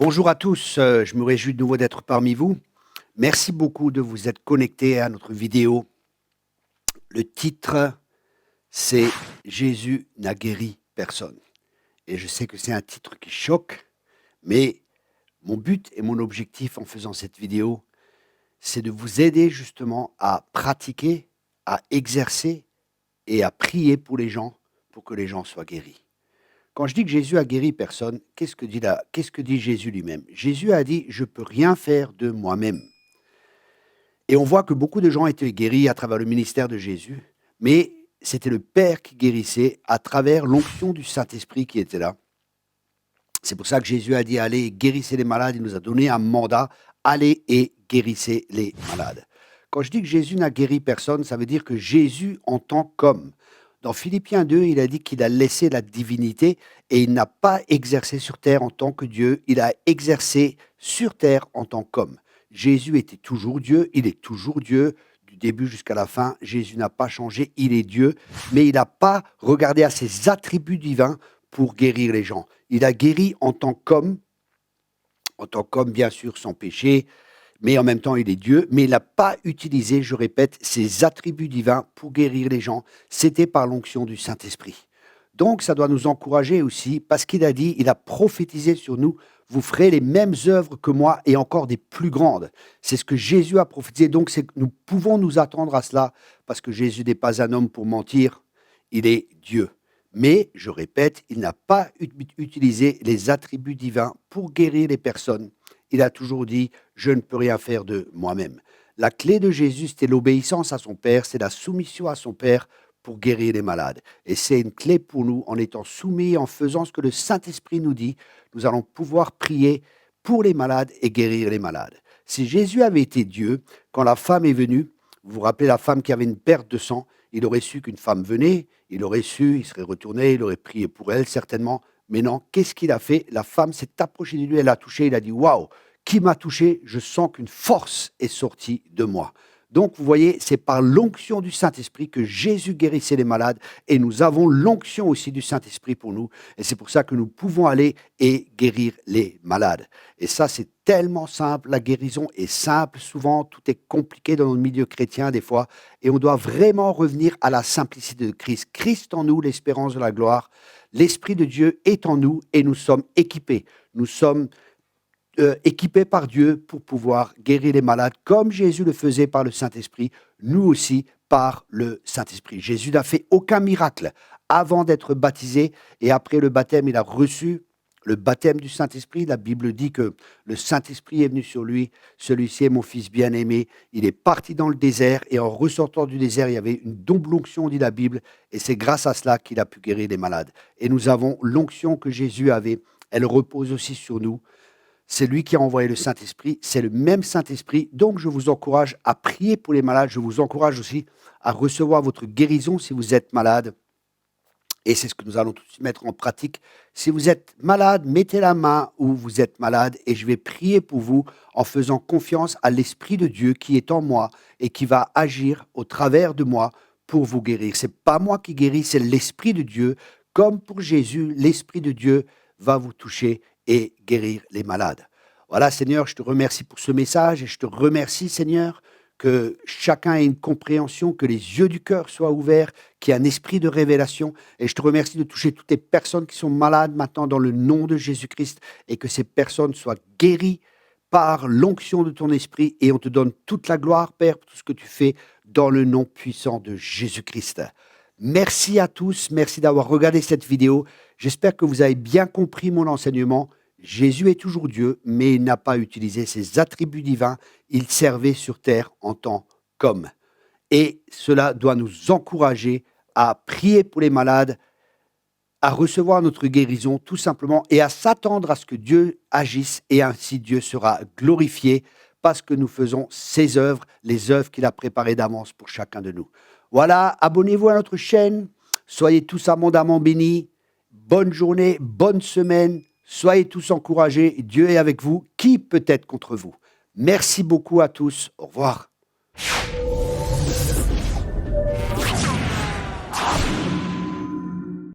Bonjour à tous, je me réjouis de nouveau d'être parmi vous. Merci beaucoup de vous être connectés à notre vidéo. Le titre, c'est Jésus n'a guéri personne. Et je sais que c'est un titre qui choque, mais mon but et mon objectif en faisant cette vidéo, c'est de vous aider justement à pratiquer, à exercer et à prier pour les gens, pour que les gens soient guéris. Quand je dis que Jésus a guéri personne, qu'est-ce que dit Jésus lui-même? Jésus a dit: «Je ne peux rien faire de moi-même». Et on voit que beaucoup de gens étaient guéris à travers le ministère de Jésus, mais c'était le Père qui guérissait à travers l'onction du Saint-Esprit qui était là. C'est pour ça que Jésus a dit: «Allez, guérissez les malades». Il nous a donné un mandat: «Allez et guérissez les malades». Quand je dis que Jésus n'a guéri personne, ça veut dire que Jésus en tant qu'homme. Dans Philippiens 2, il a dit qu'il a laissé la divinité et il n'a pas exercé sur terre en tant que Dieu, il a exercé sur terre en tant qu'homme. Jésus était toujours Dieu, il est toujours Dieu, du début jusqu'à la fin. Jésus n'a pas changé, il est Dieu, mais il n'a pas regardé à ses attributs divins pour guérir les gens. Il a guéri en tant qu'homme bien sûr sans péché, mais en même temps il est Dieu, mais il n'a pas utilisé, je répète, ses attributs divins pour guérir les gens. C'était par l'onction du Saint-Esprit. Donc ça doit nous encourager aussi, parce qu'il a dit, il a prophétisé sur nous: vous ferez les mêmes œuvres que moi et encore des plus grandes. C'est ce que Jésus a prophétisé, donc c'est que nous pouvons nous attendre à cela, parce que Jésus n'est pas un homme pour mentir, il est Dieu. Mais, je répète, il n'a pas utilisé les attributs divins pour guérir les personnes. Il a toujours dit: je ne peux rien faire de moi-même. La clé de Jésus, c'était l'obéissance à son Père, c'est la soumission à son Père pour guérir les malades. Et c'est une clé pour nous, en étant soumis, en faisant ce que le Saint-Esprit nous dit, nous allons pouvoir prier pour les malades et guérir les malades. Si Jésus avait été Dieu, quand la femme est venue, vous vous rappelez la femme qui avait une perte de sang, il aurait su qu'une femme venait, il aurait su, il serait retourné, il aurait prié pour elle certainement. Mais non, qu'est-ce qu'il a fait? La femme s'est approchée de lui, elle l'a touché, il a dit: waouh, qui m'a touché? Je sens qu'une force est sortie de moi. Donc, vous voyez, c'est par l'onction du Saint-Esprit que Jésus guérissait les malades et nous avons l'onction aussi du Saint-Esprit pour nous. Et c'est pour ça que nous pouvons aller et guérir les malades. Et ça, c'est tellement simple. La guérison est simple. Souvent, tout est compliqué dans le milieu chrétien des fois. Et on doit vraiment revenir à la simplicité de Christ. Christ en nous, l'espérance de la gloire. L'Esprit de Dieu est en nous et nous sommes équipés. Nous sommes équipés par Dieu pour pouvoir guérir les malades, comme Jésus le faisait par le Saint-Esprit, nous aussi par le Saint-Esprit. Jésus n'a fait aucun miracle avant d'être baptisé, et après le baptême, il a reçu le baptême du Saint-Esprit. La Bible dit que le Saint-Esprit est venu sur lui. Celui-ci est mon fils bien-aimé. Il est parti dans le désert, et en ressortant du désert, il y avait une double onction, dit la Bible, et c'est grâce à cela qu'il a pu guérir les malades. Et nous avons l'onction que Jésus avait, elle repose aussi sur nous. C'est lui qui a envoyé le Saint-Esprit, c'est le même Saint-Esprit. Donc, je vous encourage à prier pour les malades. Je vous encourage aussi à recevoir votre guérison si vous êtes malade. Et c'est ce que nous allons tout de suite mettre en pratique. Si vous êtes malade, mettez la main où vous êtes malade et je vais prier pour vous en faisant confiance à l'Esprit de Dieu qui est en moi et qui va agir au travers de moi pour vous guérir. Ce n'est pas moi qui guéris, c'est l'Esprit de Dieu. Comme pour Jésus, l'Esprit de Dieu va vous toucher et guérir les malades. Voilà, Seigneur, je te remercie pour ce message et je te remercie, Seigneur, que chacun ait une compréhension, que les yeux du cœur soient ouverts, qu'il y ait un esprit de révélation. Et je te remercie de toucher toutes les personnes qui sont malades maintenant dans le nom de Jésus-Christ et que ces personnes soient guéries par l'onction de ton esprit. Et on te donne toute la gloire, Père, pour tout ce que tu fais dans le nom puissant de Jésus-Christ. Merci à tous, merci d'avoir regardé cette vidéo. J'espère que vous avez bien compris mon enseignement. Jésus est toujours Dieu, mais il n'a pas utilisé ses attributs divins. Il servait sur terre en tant qu'homme. Et cela doit nous encourager à prier pour les malades, à recevoir notre guérison tout simplement et à s'attendre à ce que Dieu agisse et ainsi Dieu sera glorifié parce que nous faisons ses œuvres, les œuvres qu'il a préparées d'avance pour chacun de nous. Voilà, abonnez-vous à notre chaîne, soyez tous abondamment bénis, bonne journée, bonne semaine, soyez tous encouragés, Dieu est avec vous, qui peut être contre vous? Merci beaucoup à tous, au revoir.